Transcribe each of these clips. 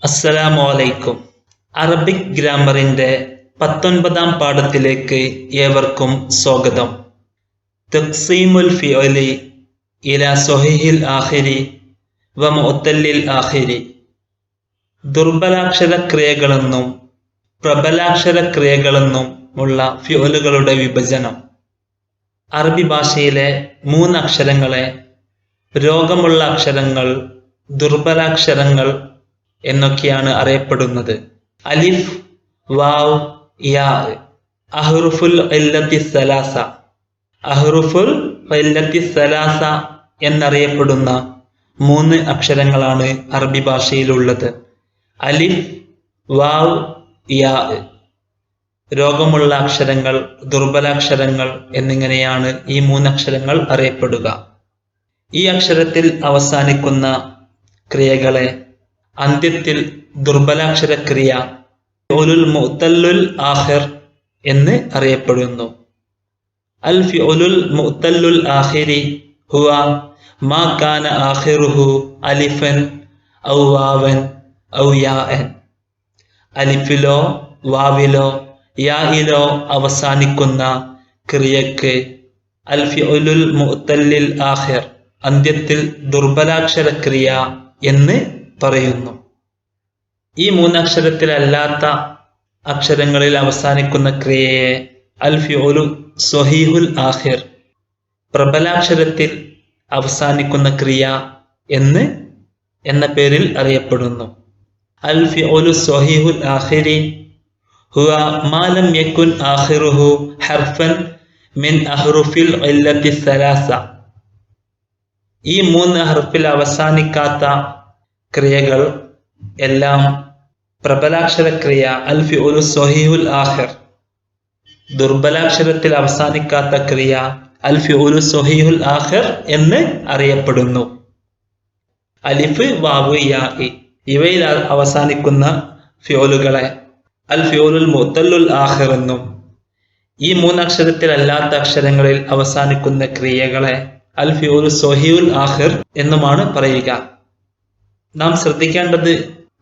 അസ്സലാമു അലൈക്കും. അറബിക് ഗ്രാമറിന്റെ 19-ാം പാഠത്തിലേക്ക് ഏവർക്കും സ്വാഗതം. തഖ്സീമുൽ ഫിഅലി ഇലാ സ്വഹീഹിൽ ആഖിരി വ മുഅത്തല്ലിൽ ആഖിരി. ദുർബലാക്ഷര ക്രിയകളെന്നും പ്രബലാക്ഷര ക്രിയകളെന്നും ഉള്ള ഫിഅലുകളുടെ വിഭജനം. അറബി ഭാഷയിലെ 3 അക്ഷരങ്ങളെ രോഗമുള്ള അക്ഷരങ്ങൾ, ദുർബലാക്ഷരങ്ങൾ എന്നൊക്കെയാണ് അറിയപ്പെടുന്നത്. അലിഫ്, വാവ്, യാ. അഹ്റുഫുൽ ഇല്ലത്തി സലാസ, അഹ്റുഫുൽ ഇല്ലത്തി സലാസ എന്നറിയപ്പെടുന്ന 3 അക്ഷരങ്ങളാണ് അറബി ഭാഷയിലുള്ളത്. അലിഫ്, വാവ്, യാ. രോഗമുള്ള അക്ഷരങ്ങൾ, ദുർബലാക്ഷരങ്ങൾ എന്നിങ്ങനെയാണ് ഈ 3 അക്ഷരങ്ങൾ അറിയപ്പെടുക. ഈ അക്ഷരത്തിൽ അവസാനിക്കുന്ന ക്രിയകളെ അന്ത്യത്തിൽ ദുർബലാക്ഷര ക്രിയ ഫിഉലുൽ മുഅത്തല്ലുൽ ആഖിർ എന്ന് അറിയപ്പെടുന്നു. അൽ ഫിഉലുൽ മുഅത്തല്ലുൽ ആഖിരി ഹുവ മാ കാന ആഖിറുഹു അലിഫൻ ഔ വാവൻ ഔ യാഅൻ. അലിഫിലോ വാവിലോ യായിലോ അവസാനിക്കുന്ന ക്രിയക്ക് അൽ ഫിഉലുൽ മുഅത്തല്ലിൽ ആഖിർ, അന്ത്യത്തിൽ ദുർബലാക്ഷര ക്രിയ എന്ന് പറയുന്നു. ഈ 3 അക്ഷരത്തിലല്ലാത്ത അക്ഷരങ്ങളിൽ അവസാനിക്കുന്ന ക്രിയയെ അൽ ഫിഉലു സ്വഹീഹുൽ ആഖിർ, പ്രബലാക്ഷരത്തിൽ അവസാനിക്കുന്ന ക്രിയ എന്ന പേരിൽ അറിയപ്പെടുന്നു. അൽ ഫിഉലു സ്വഹീഹുൽ ആഖിരി ഹുവ മാ ലം യകുൻ ആഖിറുഹു ഹർഫൻ മിൻ അഹ്റുഫിൽ ഇല്ലത്തി സലാസ. ഈ 3 ഹർഫിൽ അവസാനിക്കാത്ത ക്രിയകൾ എല്ലാം പ്രബലാക്ഷര ക്രിയ അൽ ഫിഉലു സ്വഹീഹുൽ ആഖിർ, ദുർബലാക്ഷരത്തിൽ അവസാനിക്കാത്ത ക്രിയ അൽ ഫിഉലു സ്വഹീഹുൽ ആഖിർ എന്ന് അറിയപ്പെടുന്നു. അലിഫ്, വാവ്, യാ ഇവയിൽ അവസാനിക്കുന്ന ഫിഉലുകളെ അൽ ഫിഉലുൽ മുഅത്തല്ലുൽ ആഖിർ എന്നും, ഈ 3 അക്ഷരത്തിലല്ലാത്ത അക്ഷരങ്ങളിൽ അവസാനിക്കുന്ന ക്രിയകളെ അൽ ഫിഉലു സ്വഹീഹുൽ ആഖിർ എന്നുമാണ് പറയുക. നാം ശ്രദ്ധിക്കേണ്ടത്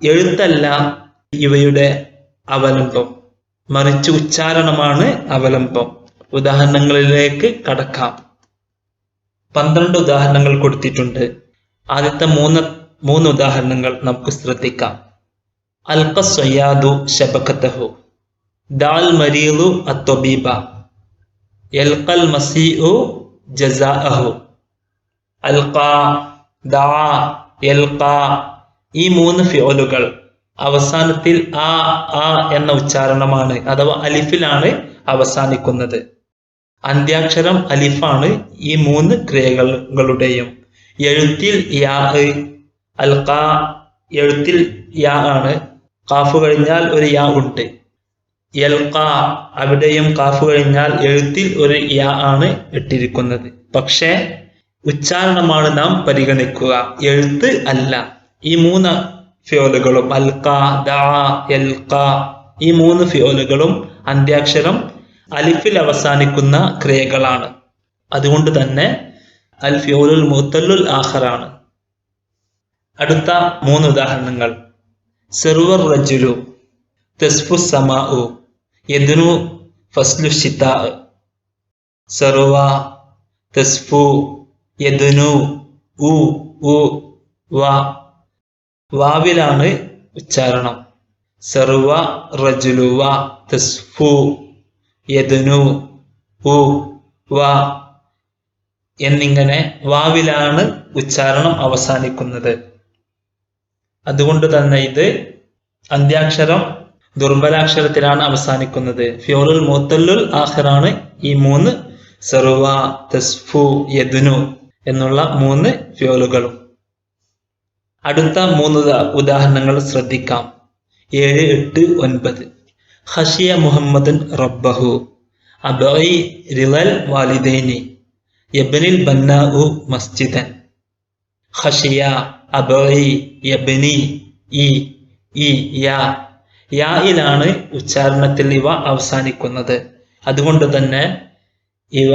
എഴുത്തല്ല ഇവയുടെ അവലംബം, മറിച്ച് ഉച്ചാരണമാണ് അവലംബം. ഉദാഹരണങ്ങളിലേക്ക് കടക്കാം. 12 ഉദാഹരണങ്ങൾ കൊടുത്തിട്ടുണ്ട്. ആദ്യത്തെ 3 ഉദാഹരണങ്ങൾ നമുക്ക് ശ്രദ്ധിക്കാം. അൽഖ സ്വയ്യാദു ശബകതഹു, ദാൽ മരീദു അത്വബീബ, യൽഖൽ മസീഉ ജസാഅഹു. അൽഖ, ദാ, യൽഖ ഈ 3 ഫിഉലുകൾ അവസാനത്തിൽ ആ എന്ന ഉച്ചാരണമാണ്, അഥവാ അലിഫിലാണ് അവസാനിക്കുന്നത്. അന്ത്യാക്ഷരം അലിഫാണ് ഈ 3 ക്രിയകളുടെയും. എഴുത്തിൽ യാ, അൽഖ എഴുത്തിൽ യാ ആണ്, ഖാഫ് കഴിഞ്ഞാൽ ഒരു യാ ഉണ്ട്. യൽഖ അവിടെയും ഖാഫ് കഴിഞ്ഞാൽ എഴുത്തിൽ ഒരു യാ ആണ് ഇട്ടിരിക്കുന്നത്. പക്ഷേ ഉച്ചാരണമാണ് നാം പരിഗണിക്കുക, എഴുത്ത് അല്ല. ഈ 3 ഫിഉലുകളും അൽഖ, ദാ, യൽഖ ഈ 3 ഫിഉലുകളും അന്ത്യാക്ഷരം അലിഫിൽ അവസാനിക്കുന്ന ക്രിയകളാണ്. അതുകൊണ്ട് തന്നെ അൽ ഫിഉലുൽ മുഅത്തല്ലുൽ ആഖിറാണ്. അടുത്ത 3 ഉദാഹരണങ്ങൾ. സർവർ റജുലു തസ്ഫു സമാഉ യദ്നു ഫസ്ലു ശിതാ. സർവ, തസ്ഫു, യദ്നു, വാവിലാണ് ഉച്ചാരണം. സർവ റജുലു വ, തസ്ഫു, യദ്നു, എന്നിങ്ങനെ വാവിലാണ് ഉച്ചാരണം അവസാനിക്കുന്നത്. അതുകൊണ്ട് തന്നെ ഇത് അന്ത്യാക്ഷരം ദുർബലാക്ഷരത്തിലാണ് അവസാനിക്കുന്നത്. ഫിഉലുൽ മുഅത്തല്ലുൽ ആഖിറാണ് ഈ 3 സർവ, തസ്ഫു, യദ്നു എന്നുള്ള 3 ഫിഉലുകളും. അടുത്ത 3 ഉദാഹരണങ്ങൾ ശ്രദ്ധിക്കാം. 7, 8, 9. ഖശിയ മുഹമ്മദൻ റബ്ബഹു അബഇ റിളൽ വാലിദൈനി യബ്നിൽ ബന്നാഉ മസ്ജിദൻ. ഖശിയ, അബഇ, യബ്നി, യായിലാണ് ഉച്ചാരണത്തിൽ ഇവ അവസാനിക്കുന്നത്. അതുകൊണ്ട് തന്നെ ഇവ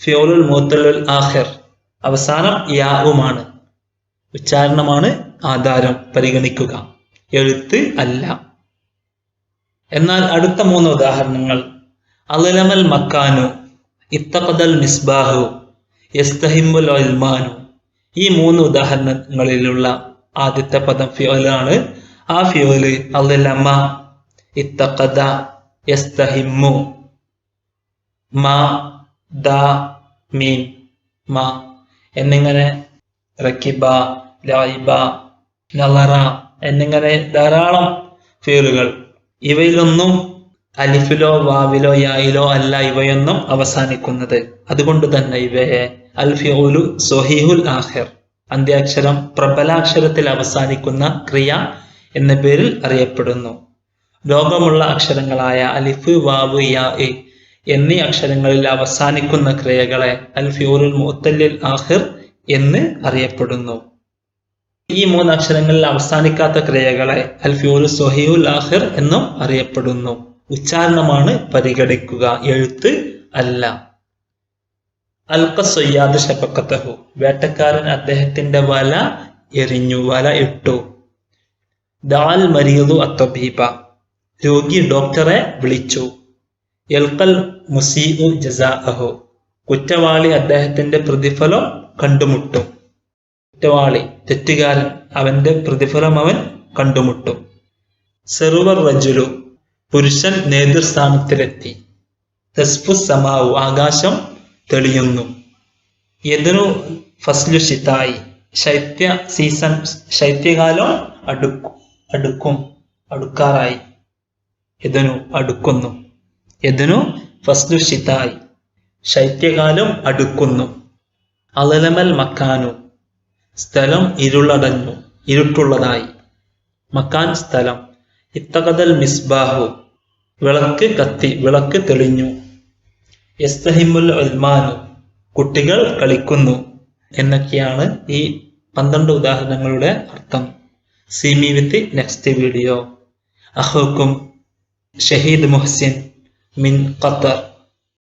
ഫിഉലുൽ മുഅത്തല്ലുൽ ആഖിർ, അവസാനം യാവുമാണ്. ഉച്ചാരണമാണ് ആധാരം പരിഗണിക്കുക. എഴുത്ത് അല്ല. എന്നാൽ അടുത്ത 3 ഉദാഹരണങ്ങൾ അളലമൽ മക്കാനു, ഇത്തഖദൽ മിസ്ബാഹു, യസ്തഹിമുൽ ഇൽമാനു. ഈ 3 ഉദാഹരണങ്ങളിലുള്ള ആദ്യത്തെ പദം ഫിയോലാണ്. ആ ഫിയോല് അളലമ, ഇത്തഖദ, യസ്തഹിമു. മാ, ദ, മീം, മാ എന്നിങ്ങനെ റക്കിബ, ലൈബ, നളറ എന്നിങ്ങനെ ധാരാളം ഫിയോലുകൾ. ഇവയിലൊന്നും അലിഫിലോ വാവിലോ യായിലോ അല്ല ഇവയൊന്നും അവസാനിക്കുന്നത്. അതുകൊണ്ട് തന്നെ ഇവയെ അൽ ഫിഉലു സ്വഹീഹുൽ ആഖിർ, അന്ത്യാക്ഷരം പ്രബലാക്ഷരത്തിൽ അവസാനിക്കുന്ന ക്രിയ എന്ന പേരിൽ അറിയപ്പെടുന്നു. രോഗമുള്ള അക്ഷരങ്ങളായ അലിഫ്, വാവ്, യാ എന്നീ അക്ഷരങ്ങളിൽ അവസാനിക്കുന്ന ക്രിയകളെ അൽ ഫിഉലുൽ മുഅത്തല്ലിൽ ആഖിർ എന്ന് അറിയപ്പെടുന്നു. ഈ 3 അക്ഷരങ്ങളിൽ അവസാനിക്കാത്ത ക്രിയകളെ അൽ ഫിഉലു സ്വഹീഹുൽ ആഖിർ എന്നും അറിയപ്പെടുന്നു. ഉച്ചാരണമാണ് പരിഗണിക്കുക, എഴുത്ത് അല്ല. അൽഖ സയ്യാദ് ശബഖതഹു, വേട്ടക്കാരൻ അദ്ദേഹത്തിന്റെ വല എറിഞ്ഞു, വല ഇട്ടു. ദഅൽ മരീദു അത്തബീബ, രോഗി ഡോക്ടറെ വിളിച്ചു. യൽഖൽ മുസീഉ ജസാഅഹു, കുറ്റവാളി അദ്ദേഹത്തിന്റെ പ്രതിഫലം കണ്ടുമുട്ടും. കുറ്റവാളി, തെറ്റുകാരൻ, അവന്റെ പ്രതിഫലം അവൻ കണ്ടുമുട്ടും. സെറുവർ റജുലു, പുരുഷൻ നേതൃസ്ഥാനത്തിലെത്തി. തസ്ഫു സമാവു, ആകാശം തെളിയുന്നു. യദ്നു ഫസ്ലു ശിതായി, ശൈത്യ സീസൺ, ശൈത്യകാലം അടുക്കാറായി. യദ്നു, അടുക്കുന്നു. യദ്നു ഫസ്ലു ശിതായി, ശൈത്യകാലം അടുക്കുന്നു. അളലമൽ മക്കാനു, സ്ഥലം ഇരുളടഞ്ഞു, ഇരുട്ടുള്ളതായി. മക്കാൻ സ്ഥലം. ഇത്തഖദൽ മിസ്ബാഹു, വിളക്ക് കത്തി, വിളക്ക് തെളിഞ്ഞു. യസ്തഹിമുൽ ഉൽമാനു, കുട്ടികൾ കളിക്കുന്നു. എന്നൊക്കെയാണ് ഈ 12 ഉദാഹരണങ്ങളുടെ അർത്ഥം. See me with the next video. അഖൂക്കും Shaheed Muhsin മിൻ ഖത്തർ.